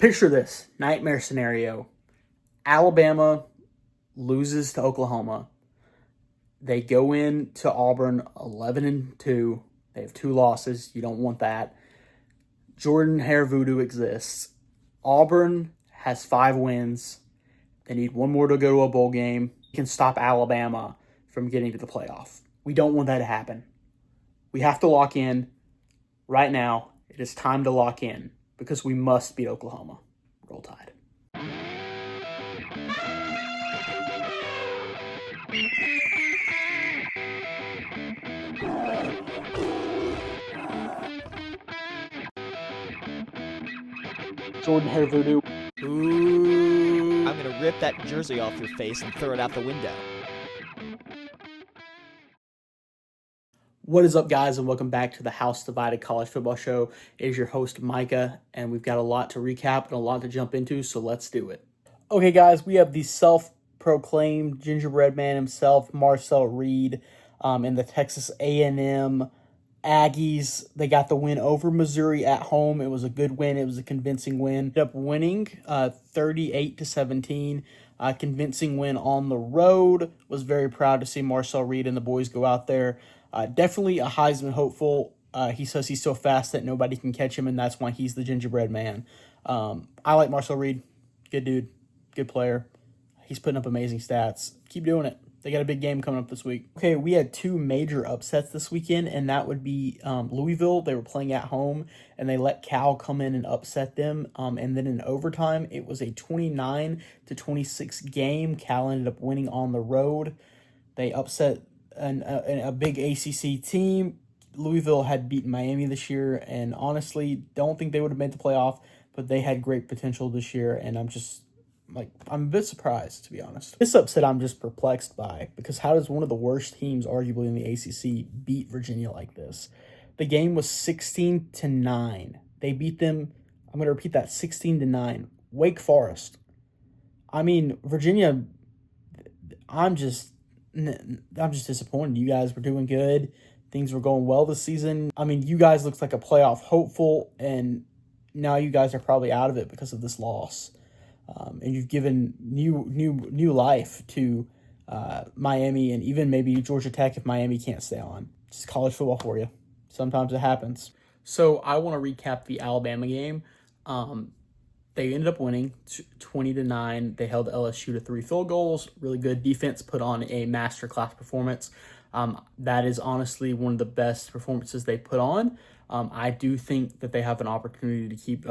Picture this nightmare scenario. Alabama loses to Oklahoma. They go into Auburn 11-2. They have 2 losses. You don't want that. Jordan Hare voodoo exists. Auburn has 5 wins. They need 1 more to go to a bowl game. You can stop Alabama from getting to the playoff. We don't want that to happen. We have to lock in right now. It is time to lock in because we must beat Oklahoma. Roll Tide. Jordan Hare voodoo. Ooh. I'm going to rip that jersey off your face and throw it out the window. What is up, guys, and welcome back to the House Divided College Football Show. It is your host, Micah, and we've got a lot to recap and a lot to jump into, so let's do it. Okay, guys, we have the self-proclaimed gingerbread man himself, Marcel Reed, in the Texas A&M Aggies. They got the win over Missouri at home. It was a good win. It was a convincing win. Ended up winning 38-17. Convincing win on the road. Was very proud to see Marcel Reed and the boys go out there. Definitely a Heisman hopeful. He says he's so fast that nobody can catch him, and that's why he's the gingerbread man. I like Marcel Reed. Good dude. Good player. He's putting up amazing stats. Keep doing it. They got a big game coming up this week. Okay, we had 2 major upsets this weekend, and that would be Louisville. They were playing at home, and they let Cal come in and upset them. And then in overtime, it was a 29-26 game. Cal ended up winning on the road. They upset a big ACC team. Louisville had beaten Miami this year, and honestly, don't think they would have made the playoff, but they had great potential this year, and I'm a bit surprised, to be honest. This upset I'm just perplexed by, because how does one of the worst teams, arguably in the ACC, beat Virginia like this? The game was 16-9. They beat them, I'm going to repeat that, 16-9. Wake Forest. I mean, Virginia, I'm just disappointed. You guys were doing good. Things were going well this season. I mean, you guys looked like a playoff hopeful, and now you guys are probably out of it because of this loss. And you've given new life to Miami and even maybe Georgia Tech if Miami can't stay on. It's college football for you. Sometimes it happens. So I want to recap the Alabama game. They ended up winning 20-9. They held LSU to 3 field goals. Really good defense, put on a masterclass performance. That is honestly one of the best performances they put on. I do think that they have an opportunity to keep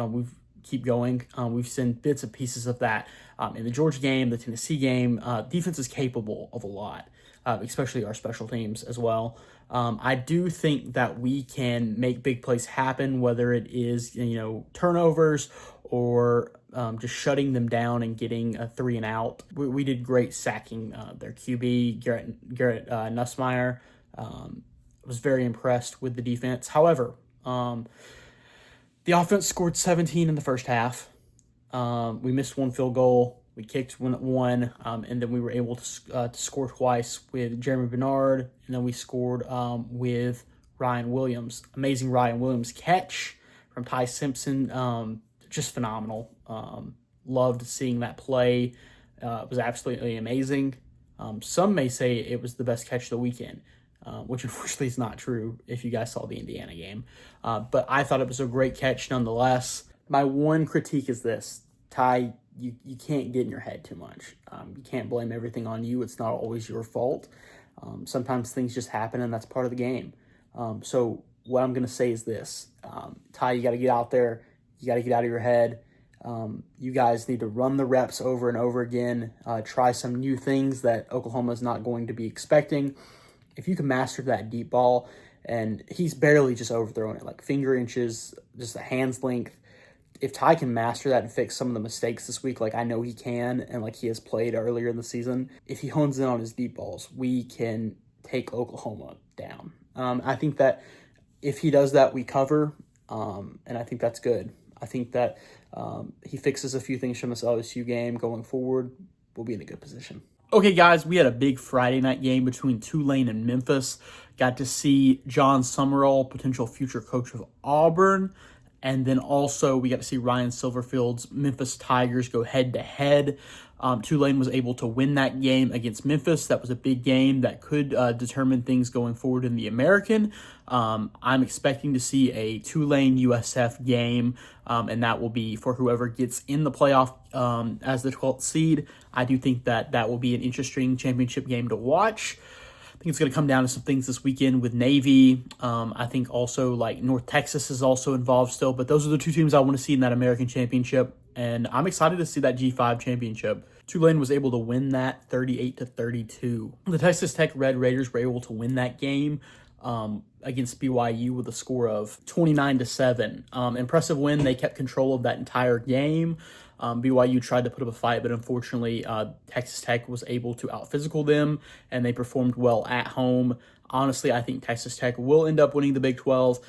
going. We've seen bits and pieces of that in the Georgia game, the Tennessee game. Defense is capable of a lot, especially our special teams as well. I do think that we can make big plays happen, whether it is turnovers or just shutting them down and getting a 3 and out. We did great sacking their QB, Garrett Nussmeier. Was very impressed with the defense. However, the offense scored 17 in the first half. We missed 1 field goal. We kicked one, and then we were able to score twice with Jeremy Bernard, and then we scored with Ryan Williams. Amazing Ryan Williams catch from Ty Simpson. Just phenomenal. Loved seeing that play. It was absolutely amazing. Some may say it was the best catch of the weekend. Which unfortunately is not true if you guys saw the Indiana game. But I thought it was a great catch nonetheless. My one critique is this. Ty, you can't get in your head too much. You can't blame everything on you. It's not always your fault. Sometimes things just happen, and that's part of the game. So what I'm going to say is this. Ty, you got to get out there. You got to get out of your head. You guys need to run the reps over and over again. Try some new things that Oklahoma is not going to be expecting. If you can master that deep ball, and he's barely just overthrowing it, like finger inches, just a hand's length. If Ty can master that and fix some of the mistakes this week, like I know he can, and like he has played earlier in the season, if he hones in on his deep balls, we can take Oklahoma down. I think that if he does that, we cover, and I think that's good. I think that he fixes a few things from this LSU game going forward, we'll be in a good position. Okay, guys, we had a big Friday night game between Tulane and Memphis. Got to see John Summerall, potential future coach of Auburn, And then also we got to see Ryan Silverfield's Memphis Tigers go head-to-head. Tulane was able to win that game against Memphis. That was a big game that could determine things going forward in the American. I'm expecting to see a Tulane USF game, and that will be for whoever gets in the playoff as the 12th seed. I do think that will be an interesting championship game to watch. I think it's going to come down to some things this weekend with Navy. I think also like North Texas is also involved still, but those are the two teams I want to see in that American Championship, and I'm excited to see that G5 championship. Tulane was able to win that 38-32. The Texas Tech Red Raiders were able to win that game against BYU with a score of 29-7. Impressive win. They kept control of that entire game. BYU tried to put up a fight, but unfortunately, Texas Tech was able to out-physical them, and they performed well at home. Honestly, I think Texas Tech will end up winning the Big 12.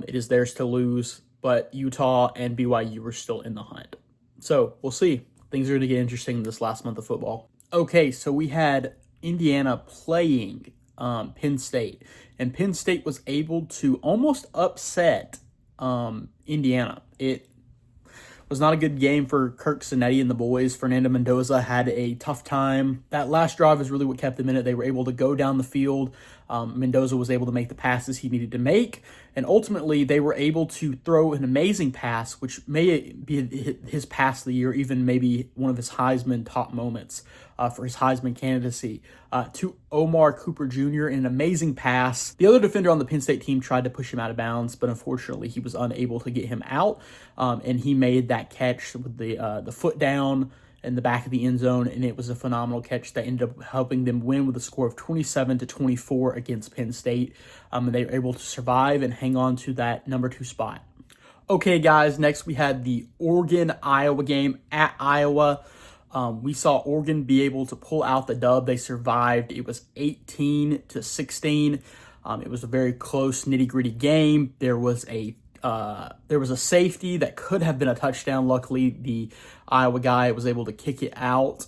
It is theirs to lose, but Utah and BYU were still in the hunt. So, we'll see. Things are going to get interesting this last month of football. Okay, so we had Indiana playing Penn State, and Penn State was able to almost upset Indiana. It was not a good game for Kirk Cinetti and the boys. Fernando Mendoza had a tough time. That last drive is really what kept them in it. They were able to go down the field. Mendoza was able to make the passes he needed to make. And ultimately, they were able to throw an amazing pass, which may be his pass of the year, even maybe one of his Heisman top moments for his Heisman candidacy, to Omar Cooper Jr. in an amazing pass. The other defender on the Penn State team tried to push him out of bounds, but unfortunately, he was unable to get him out, and he made that catch with the foot down in the back of the end zone, and it was a phenomenal catch that ended up helping them win with a score of 27-24 against Penn State. And they were able to survive and hang on to that number 2 spot. Okay, guys, next we had the Oregon-Iowa game at Iowa. We saw Oregon be able to pull out the dub. They survived. It was 18-16. It was a very close, nitty-gritty game. There was a safety that could have been a touchdown. Luckily, the Iowa guy was able to kick it out.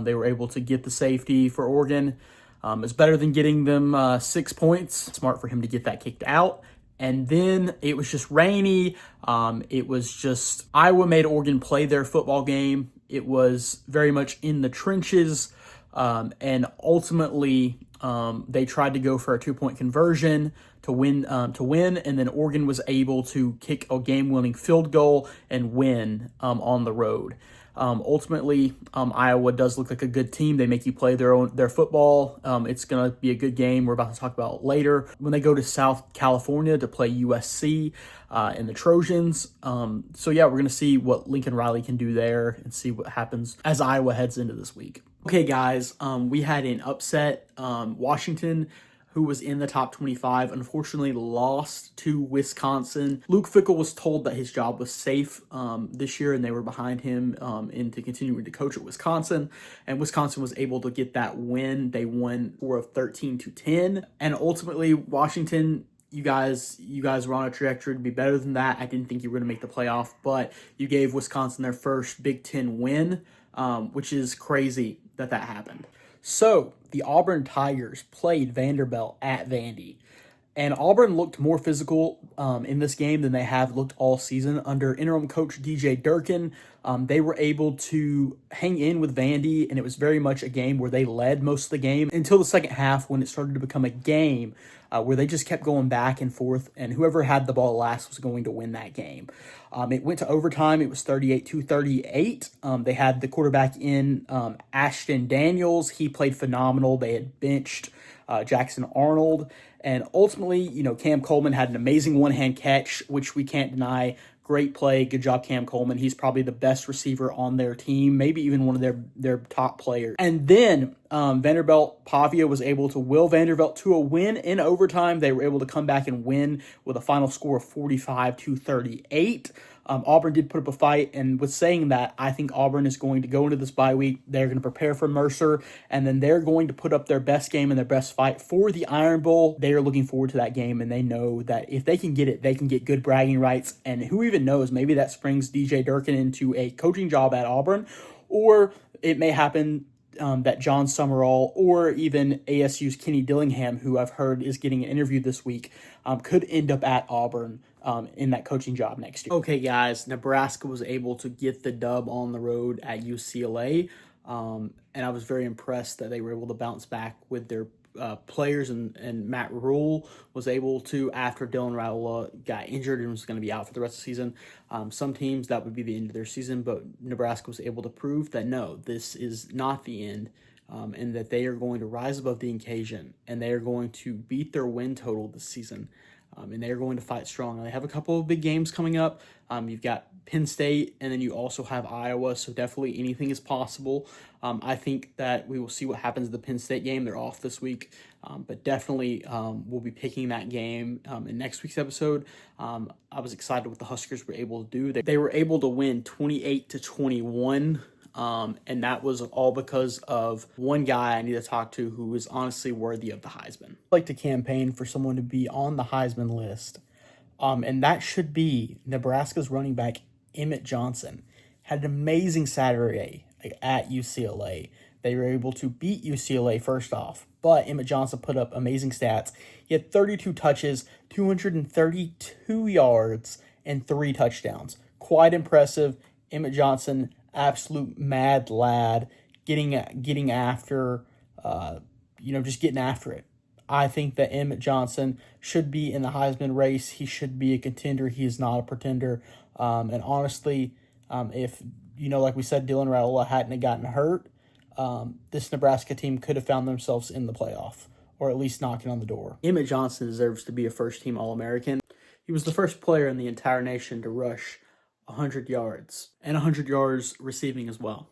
They were able to get the safety for Oregon. It's better than getting them 6 points. Smart for him to get that kicked out. And then it was just rainy. It was just Iowa made Oregon play their football game. It was very much in the trenches. And ultimately, they tried to go for a 2-point conversion to win, and then Oregon was able to kick a game-winning field goal and win on the road. Ultimately, Iowa does look like a good team. They make you play their football. It's going to be a good game. We're about to talk about later when they go to South California to play USC and the Trojans. So yeah, we're going to see what Lincoln Riley can do there and see what happens as Iowa heads into this week. Okay, guys, we had an upset. Washington, who was in the top 25, unfortunately lost to Wisconsin. Luke Fickell was told that his job was safe this year, and they were behind him into continuing to coach at Wisconsin. And Wisconsin was able to get that win. They won 13-10. And ultimately, Washington, you guys were on a trajectory to be better than that. I didn't think you were going to make the playoff, but you gave Wisconsin their first Big Ten win, which is crazy that happened. So, the Auburn Tigers played Vanderbilt at Vandy, and Auburn looked more physical in this game than they have looked all season. Under interim coach DJ Durkin, they were able to hang in with Vandy, and it was very much a game where they led most of the game until the second half when it started to become a game where they just kept going back and forth, and whoever had the ball last was going to win that game. It went to overtime. It was 38-38. They had the quarterback in Ashton Daniels. He played phenomenal. They had benched Jackson Arnold. And ultimately, Cam Coleman had an amazing one-hand catch, which we can't deny. Great play. Good job, Cam Coleman. He's probably the best receiver on their team, maybe even one of their top players. And then Vanderbilt, Pavia was able to will Vanderbilt to a win in overtime. They were able to come back and win with a final score of 45-38. Auburn did put up a fight, and with saying that, I think Auburn is going to go into this bye week. They're going to prepare for Mercer, and then they're going to put up their best game and their best fight for the Iron Bowl. They are looking forward to that game, and they know that if they can get it, they can get good bragging rights, and who even knows, maybe that springs DJ Durkin into a coaching job at Auburn, or it may happen that John Summerall or even ASU's Kenny Dillingham, who I've heard is getting an interview this week, could end up at Auburn in that coaching job next year. Okay, guys, Nebraska was able to get the dub on the road at UCLA, and I was very impressed that they were able to bounce back with their players, and Matt Rule was able to, after Dylan Raiola got injured and was going to be out for the rest of the season. Some teams, that would be the end of their season, but Nebraska was able to prove that no, this is not the end, and that they are going to rise above the occasion, and they are going to beat their win total this season. And they're going to fight strong. And they have a couple of big games coming up. You've got Penn State, and then you also have Iowa, so definitely anything is possible. I think that we will see what happens in the Penn State game. They're off this week, but definitely we'll be picking that game in next week's episode. I was excited what the Huskers were able to do. They were able to win 28-21. And that was all because of one guy I need to talk to who is honestly worthy of the Heisman. I'd like to campaign for someone to be on the Heisman list. And that should be Nebraska's running back, Emmett Johnson. Had an amazing Saturday at UCLA. They were able to beat UCLA first off, but Emmett Johnson put up amazing stats. He had 32 touches, 232 yards, and 3 touchdowns. Quite impressive. Emmett Johnson, absolute mad lad, getting after, just getting after it. I think that Emmett Johnson should be in the Heisman race. He should be a contender. He is not a pretender. And honestly, if, like we said, Dylan Raiola hadn't gotten hurt, this Nebraska team could have found themselves in the playoff, or at least knocking on the door. Emmett Johnson deserves to be a first-team All-American. He was the first player in the entire nation to rush 100 yards, and 100 yards receiving as well.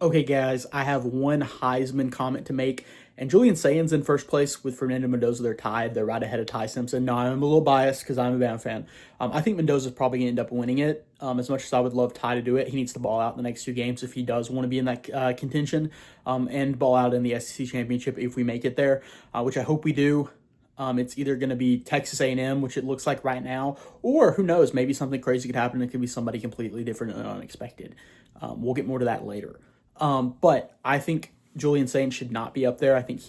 Okay, guys, I have one Heisman comment to make, and Julian Sayan's in first place with Fernando Mendoza. They're tied. They're right ahead of Ty Simpson. Now, I'm a little biased because I'm a Bama fan. I think Mendoza's probably going to end up winning it. As much as I would love Ty to do it, he needs to ball out in the next 2 games if he does want to be in that contention, and ball out in the SEC championship if we make it there, which I hope we do. It's either going to be Texas A&M, which it looks like right now, or who knows, maybe something crazy could happen. It could be somebody completely different and unexpected. We'll get more to that later. But I think Julian Sayin should not be up there. I think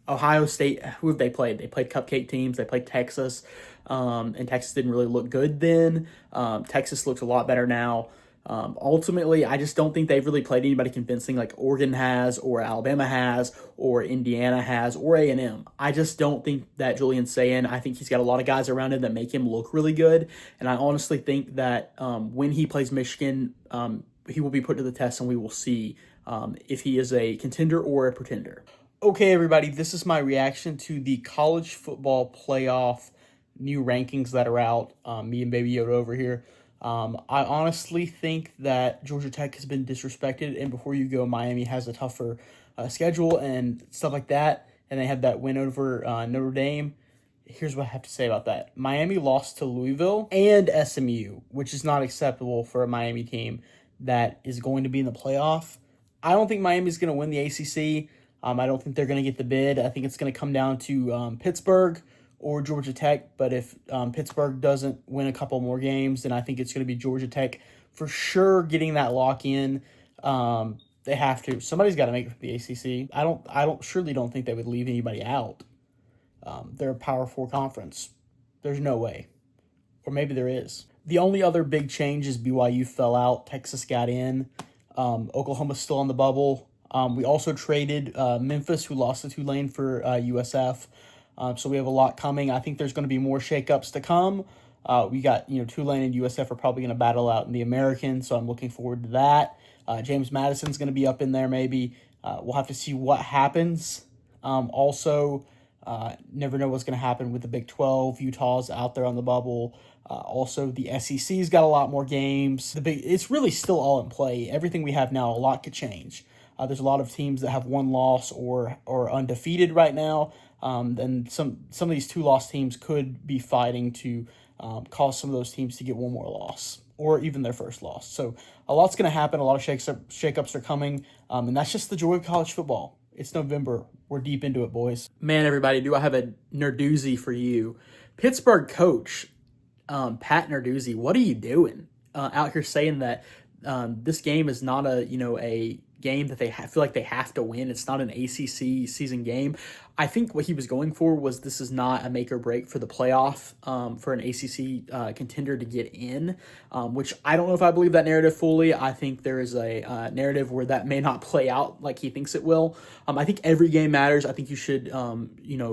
Ohio State, who have they played? They played cupcake teams. They played Texas, and Texas didn't really look good then. Texas looks a lot better now. Ultimately, I just don't think they've really played anybody convincing like Oregon has, or Alabama has, or Indiana has, or A&M. I just don't think that Julian Sayin, I think he's got a lot of guys around him that make him look really good. And I honestly think that when he plays Michigan, he will be put to the test, and we will see if he is a contender or a pretender. Okay, everybody, this is my reaction to the college football playoff new rankings that are out. Me and Baby Yoda over here. I honestly think that Georgia Tech has been disrespected, and before you go, Miami has a tougher schedule and stuff like that, and they have that win over Notre Dame. Here's what I have to say about that. Miami lost to Louisville and SMU, which is not acceptable for a Miami team that is going to be in the playoff. I don't think Miami's going to win the ACC. I don't think they're going to get the bid. I think it's going to come down to Pittsburgh or Georgia Tech, but if Pittsburgh doesn't win a couple more games, then I think it's going to be Georgia Tech for sure getting that lock in. They have to. Somebody's got to make it for the ACC. I surely don't think they would leave anybody out. They're a Power 4 conference. There's no way. Or maybe there is. The only other big change is BYU fell out. Texas got in. Oklahoma's still on the bubble. We also traded Memphis, who lost to Tulane, for USF. So we have a lot coming. I think there's going to be more shakeups to come. We got, Tulane and USF are probably going to battle out in the American, so I'm looking forward to that. James Madison's going to be up in there maybe. We'll have to see what happens. Also, never know what's going to happen with the Big 12. Utah's out there on the bubble. Also, the SEC's got a lot more games. It's really still all in play. Everything we have now, a lot could change. There's a lot of teams that have one loss or undefeated right now. And some of these 2-loss teams could be fighting to cause some of those teams to get one more loss or even their first loss. So a lot's going to happen. A lot of shakeups are coming. And that's just the joy of college football. It's November. We're deep into it, boys. Man, everybody, do I have a nerdoozy for you. Pittsburgh coach, Pat Narduzzi, what are you doing out here saying that this game is not a game that they feel like they have to win. It's not an ACC season game. I think what he was going for was this is not a make or break for the playoff for an ACC contender to get in, which I don't know if I believe that narrative fully. I think there is a narrative where that may not play out like he thinks it will. I think every game matters. I think you should,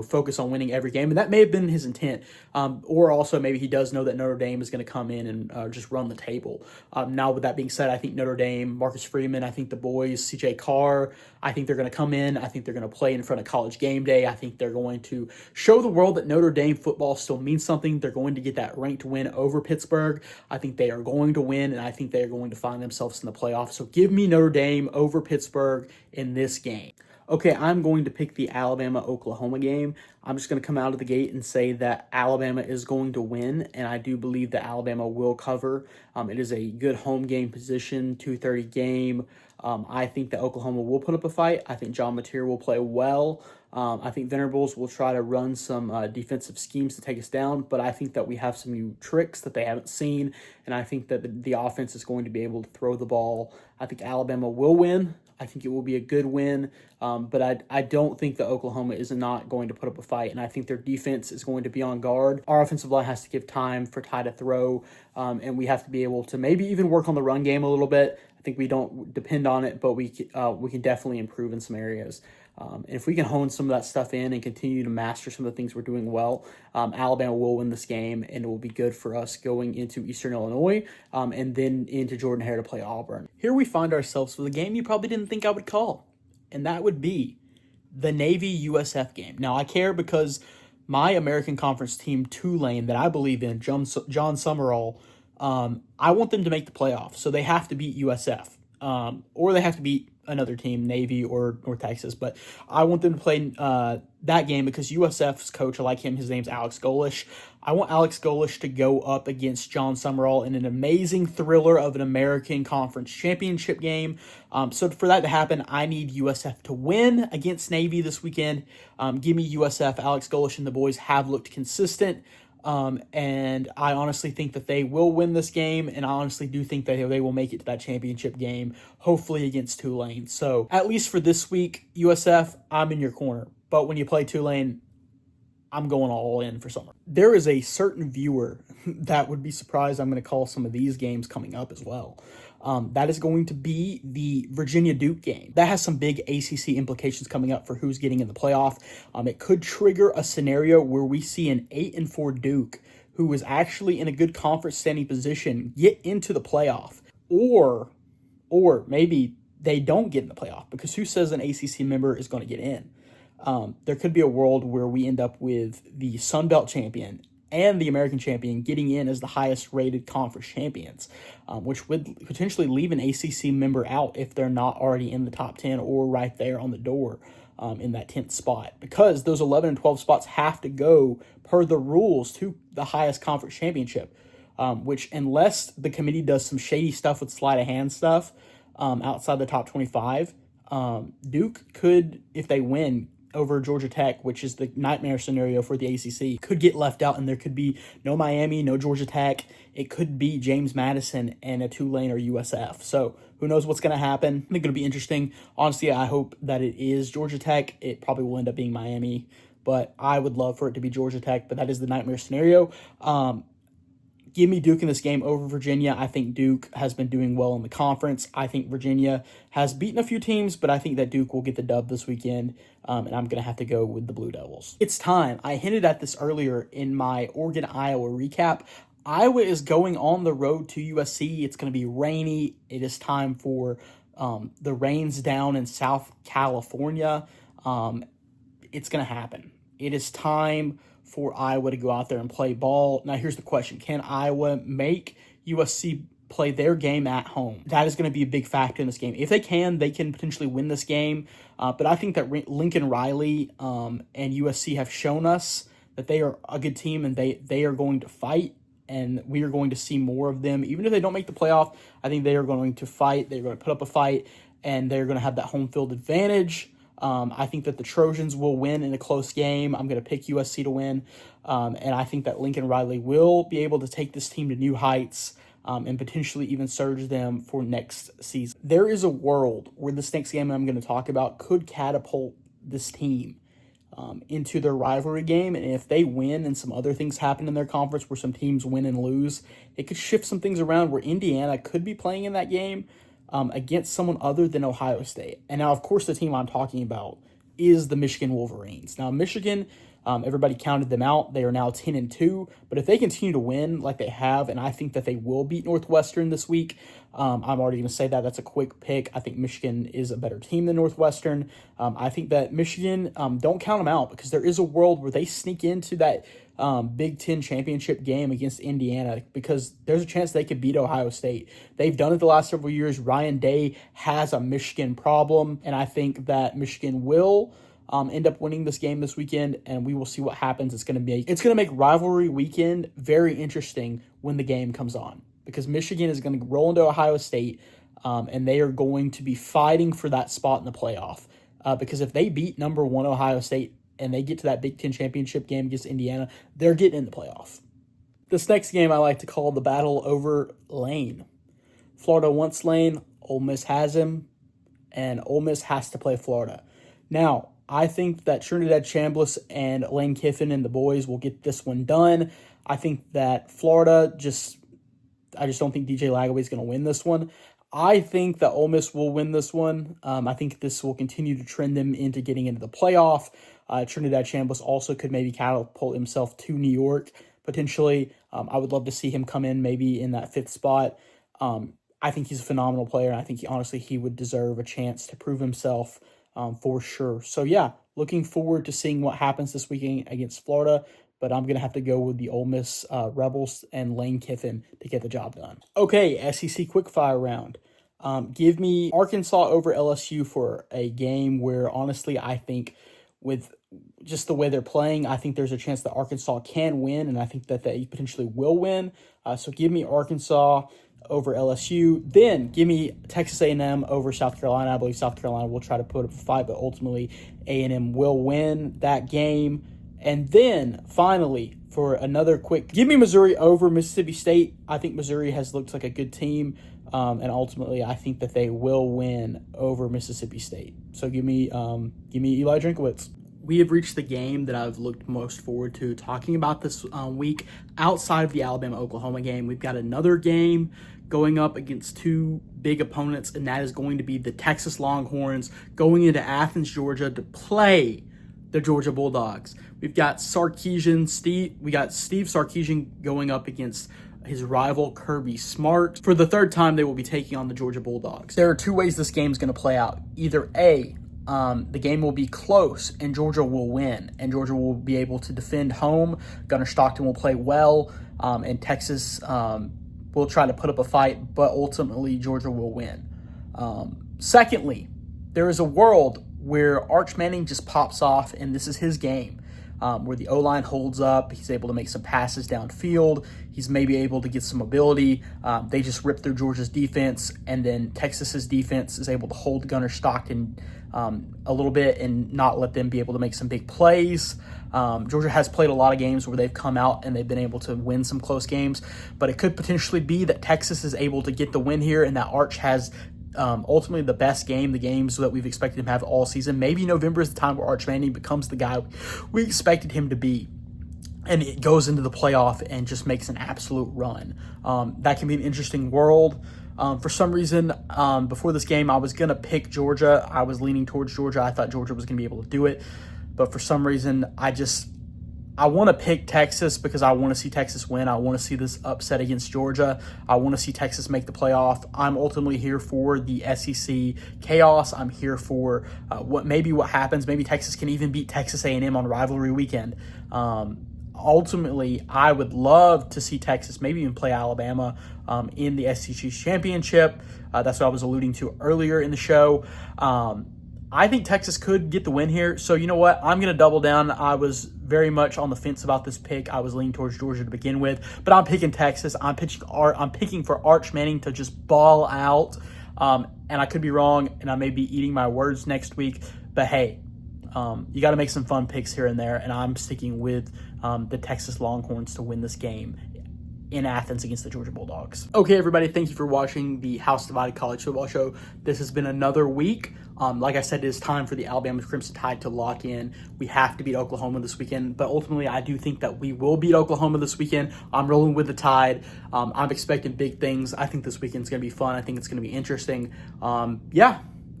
focus on winning every game, and that may have been his intent. Or also maybe he does know that Notre Dame is going to come in and just run the table. Now, with that being said, I think Notre Dame, Marcus Freeman, I think the boys, CJ Carr, I think they're going to come in. I think they're going to play in front of College Game Day. I think they're going to show the world that Notre Dame football still means something. They're going to get that ranked win over Pittsburgh. I think they are going to win, and I think they are going to find themselves in the playoffs. So give me Notre Dame over Pittsburgh in this game. Okay, I'm going to pick the Alabama-Oklahoma game. I'm just going to come out of the gate and say that Alabama is going to win, and I do believe that Alabama will cover. It is a good home game position, 2:30 game. I think that Oklahoma will put up a fight. I think John Mateer will play well. I think Venables will try to run some defensive schemes to take us down, but I think that we have some new tricks that they haven't seen, and I think that the offense is going to be able to throw the ball. I think Alabama will win. I think it will be a good win, but I don't think that Oklahoma is not going to put up a fight, and I think their defense is going to be on guard. Our offensive line has to give time for Ty to throw, and we have to be able to maybe even work on the run game a little bit. I think we don't depend on it, but we can definitely improve in some areas. And if we can hone some of that stuff in and continue to master some of the things we're doing well, Alabama will win this game, and it will be good for us going into Eastern Illinois and then into Jordan-Hare to play Auburn. Here we find ourselves with a game you probably didn't think I would call, and that would be the Navy-USF game. Now, I care because my American Conference team, Tulane, that I believe in, John Summerall, I want them to make the playoffs, so they have to beat USF, or they have to beat another team, Navy or North Texas. But I want them to play that game because USF's coach, I like him. His name's Alex Golish. I want Alex Golish to go up against John Summerall in an amazing thriller of an American Conference championship game. So for that to happen, I need USF to win against Navy this weekend. Give me USF. Alex Golish and the boys have looked consistent. And I honestly think that they will win this game, and I honestly do think that they will make it to that championship game, hopefully against Tulane. So, at least for this week, USF, I'm in your corner. But when you play Tulane, I'm going all in for summer. There is a certain viewer that would be surprised I'm going to call some of these games coming up as well. That is going to be the Virginia-Duke game. That has some big ACC implications coming up for who's getting in the playoff. It could trigger a scenario where we see an 8-4 Duke, who is actually in a good conference standing position, get into the playoff. Or maybe they don't get in the playoff, because who says an ACC member is going to get in? There could be a world where we end up with the Sun Belt champion and the American champion getting in as the highest rated conference champions, which would potentially leave an ACC member out if they're not already in the top 10 or right there on the door in that 10th spot, because those 11 and 12 spots have to go per the rules to the highest conference championship, which unless the committee does some shady stuff with sleight of hand stuff outside the top 25, Duke could, if they win over Georgia Tech, which is the nightmare scenario for the ACC, could get left out, and there could be no Miami, no Georgia Tech. It could be James Madison and a Tulane or USF. So who knows what's going to happen? I think it'll be interesting. Honestly, I hope that it is Georgia Tech. It probably will end up being Miami, but I would love for it to be Georgia Tech, but that is the nightmare scenario. Give me Duke in this game over Virginia. I think Duke has been doing well in the conference. I think Virginia has beaten a few teams, but I think that Duke will get the dub this weekend, and I'm going to have to go with the Blue Devils. It's time. I hinted at this earlier in my Oregon-Iowa recap. Iowa is going on the road to USC. It's going to be rainy. It is time for the rains down in South California. It's going to happen. It is time for Iowa to go out there and play ball. Now, here's the question. Can Iowa make USC play their game at home? That is going to be a big factor in this game. If they can potentially win this game. But I think that Lincoln Riley and USC have shown us that they are a good team, and they are going to fight, and we are going to see more of them. Even if they don't make the playoff, I think they are going to fight. They're going to put up a fight, and they're going to have that home field advantage. I think that the Trojans will win in a close game. I'm going to pick USC to win, and I think that Lincoln Riley will be able to take this team to new heights. and potentially even surge them for next season. There is a world where this next game I'm going to talk about could catapult this team into their rivalry game. And if they win and some other things happen in their conference where some teams win and lose, it could shift some things around where Indiana could be playing in that game against someone other than Ohio State. And now, of course, the team I'm talking about is the Michigan Wolverines. Now, Michigan, everybody counted them out. They are now 10-2. But if they continue to win like they have, and I think that they will beat Northwestern this week, I'm already going to say that. That's a quick pick. I think Michigan is a better team than Northwestern. I think that Michigan, don't count them out, because there is a world where they sneak into that Big Ten championship game against Indiana, because there's a chance they could beat Ohio State. They've done it the last several years. Ryan Day has a Michigan problem, and I think that Michigan will end up winning this game this weekend, and we will see what happens. It's going to make rivalry weekend very interesting when the game comes on, because Michigan is going to roll into Ohio State, and they are going to be fighting for that spot in the playoff. Because if they beat number 1 Ohio State and they get to that Big Ten championship game against Indiana, they're getting in the playoff. This next game I like to call the battle over Lane. Florida wants Lane, Ole Miss has him, and Ole Miss has to play Florida. Now, I think that Trinidad Chambliss and Lane Kiffin and the boys will get this one done. I think that Florida I just don't think DJ Lagaway is going to win this one. I think that Ole Miss will win this one. I think this will continue to trend them into getting into the playoff. Trinidad Chambliss also could maybe catapult himself to New York, potentially. I would love to see him come in maybe in that 5th spot. I think he's a phenomenal player, and I think he would deserve a chance to prove himself for sure. So, yeah, looking forward to seeing what happens this weekend against Florida, but I'm going to have to go with the Ole Miss Rebels and Lane Kiffin to get the job done. Okay, SEC quickfire round. Give me Arkansas over LSU for a game where, honestly, I think with just the way they're playing, I think there's a chance that Arkansas can win, and I think that they potentially will win. So give me Arkansas over LSU. Then give me Texas A&M over South Carolina. I believe South Carolina will try to put up a fight, but ultimately A&M will win that game. And then finally, for another quick, give me Missouri over Mississippi State. I think Missouri has looked like a good team, and ultimately I think that they will win over Mississippi State. So give me Eli Drinkwitz. We have reached the game that I've looked most forward to talking about this week. Outside of the Alabama-Oklahoma game, we've got another game going up against 2 big opponents, and that is going to be the Texas Longhorns going into Athens, Georgia to play the Georgia Bulldogs. We've got Steve Sarkisian going up against his rival Kirby Smart. For the 3rd time, they will be taking on the Georgia Bulldogs. There are 2 ways this game is going to play out. Either A, the game will be close and Georgia will win, and Georgia will be able to defend home. Gunnar Stockton will play well, and Texas will try to put up a fight, but ultimately Georgia will win. Secondly, there is a world where Arch Manning just pops off, and this is his game, where the O-line holds up. He's able to make some passes downfield. He's maybe able to get some mobility. They just rip through Georgia's defense, and then Texas's defense is able to hold Gunnar Stockton a little bit and not let them be able to make some big plays. Georgia has played a lot of games where they've come out and they've been able to win some close games, but it could potentially be that Texas is able to get the win here, and that Arch has ultimately the best game, the games that we've expected him to have all season. Maybe November is the time where Arch Manning becomes the guy we expected him to be, and it goes into the playoff and just makes an absolute run. That can be an interesting world. For some reason, before this game, I was going to pick Georgia. I was leaning towards Georgia. I thought Georgia was going to be able to do it. But for some reason, I want to pick Texas because I want to see Texas win. I want to see this upset against Georgia. I want to see Texas make the playoff. I'm ultimately here for the SEC chaos. I'm here for what happens. Maybe Texas can even beat Texas A&M on rivalry weekend. Ultimately, I would love to see Texas maybe even play Alabama in the SEC championship. That's what I was alluding to earlier in the show. I think Texas could get the win here. So you know what? I'm going to double down. I was very much on the fence about this pick. I was leaning towards Georgia to begin with, but I'm picking Texas. I'm picking for Arch Manning to just ball out. And I could be wrong, and I may be eating my words next week. But hey, you got to make some fun picks here and there, and I'm sticking with the Texas Longhorns to win this game in Athens against the Georgia Bulldogs. Okay, everybody, thank you for watching the House Divided College Football Show. This has been another week. Like I said, it is time for the Alabama Crimson Tide to lock in. We have to beat Oklahoma this weekend, but ultimately I do think that we will beat Oklahoma this weekend. I'm rolling with the Tide. I'm expecting big things. I think this weekend's going to be fun. I think it's going to be interesting.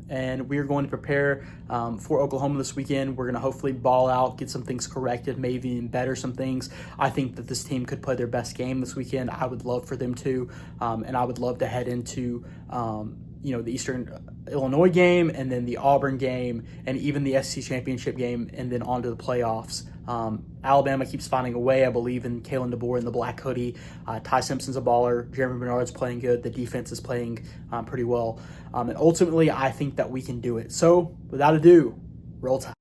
And we're going to prepare for Oklahoma this weekend. We're going to hopefully ball out, get some things corrected, maybe even better some things. I think that this team could play their best game this weekend. I would love for them to, and I would love to head into the Eastern Illinois game, and then the Auburn game, and even the SEC championship game, and then on to the playoffs. Alabama keeps finding a way. I believe in Kalen DeBoer in the black hoodie. Ty Simpson's a baller. Jeremy Bernard's playing good. The defense is playing pretty well. And ultimately, I think that we can do it. So, without ado, roll Tide.